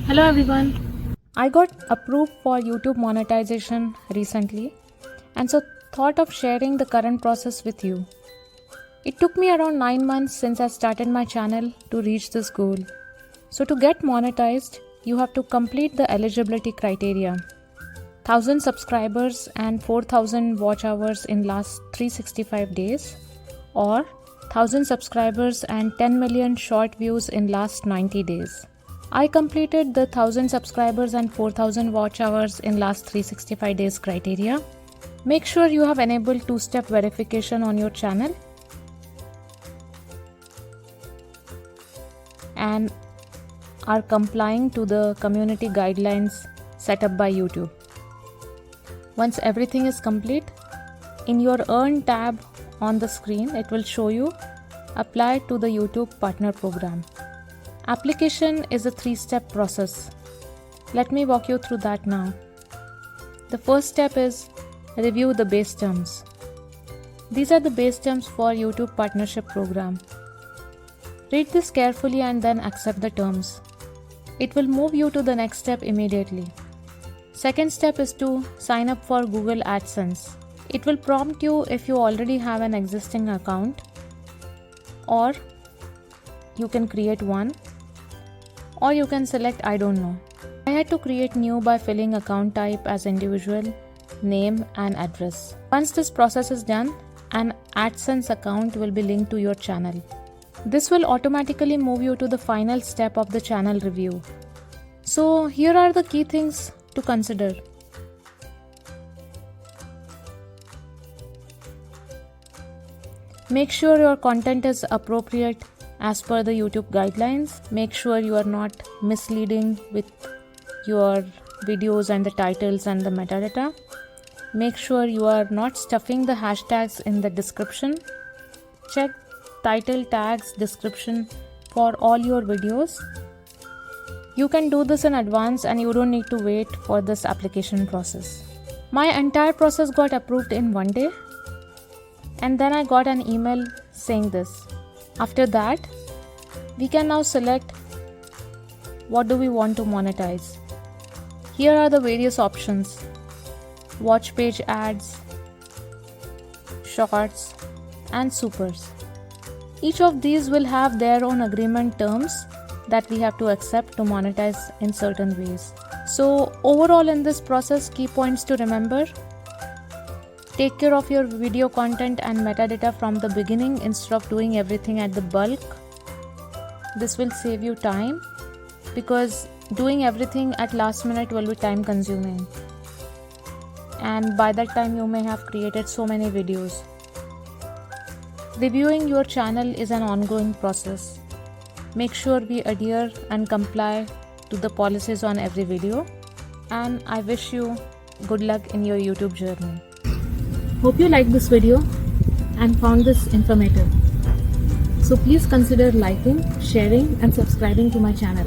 Hello everyone. I got approved for YouTube monetization recently and so thought of sharing the current process with you. It took me around 9 months since I started my channel to reach this goal. So to get monetized, you have to complete the eligibility criteria. 1000 subscribers and 4000 watch hours in last 365 days or 1000 subscribers and 10 million short views in last 90 days. I completed the 1000 subscribers and 4000 watch hours in last 365 days criteria. Make sure you have enabled two-step verification on your channel and are complying to the community guidelines set up by YouTube. Once everything is complete, in your Earn tab on the screen, it will show you Apply to the YouTube Partner Program. Application is a 3-step process. Let me walk you through that now. The first step is review the base terms. These are the base terms for YouTube Partnership Program. Read this carefully and then accept the terms. It will move you to the next step immediately. Second step is to sign up for Google AdSense. It will prompt you if you already have an existing account, or you can create one, or you can select I don't know. I had to create new by filling account type as individual, name and address. Once this process is done, an AdSense account will be linked to your channel. This will automatically move you to the final step of the channel review. So here are the key things to consider. Make sure your content is appropriate as per the YouTube guidelines. Make sure you are not misleading with your videos and the titles and the metadata. Make sure you are not stuffing the hashtags in the description. Check title, tags, description for all your videos. You can do this in advance and you don't need to wait for this application process. My entire process got approved in one day, and then I got an email saying this. After that, we can now select what do we want to monetize. Here are the various options: watch page ads, shorts, and supers. Each of these will have their own agreement terms that we have to accept to monetize in certain ways. So overall in this process, key points to remember: take care of your video content and metadata from the beginning instead of doing everything at the bulk. This will save you time because doing everything at last minute will be time consuming. And by that time you may have created so many videos. Reviewing your channel is an ongoing process. Make sure we adhere and comply to the policies on every video. And I wish you good luck in your YouTube journey. Hope you liked this video and found this informative. So please consider liking, sharing and subscribing to my channel.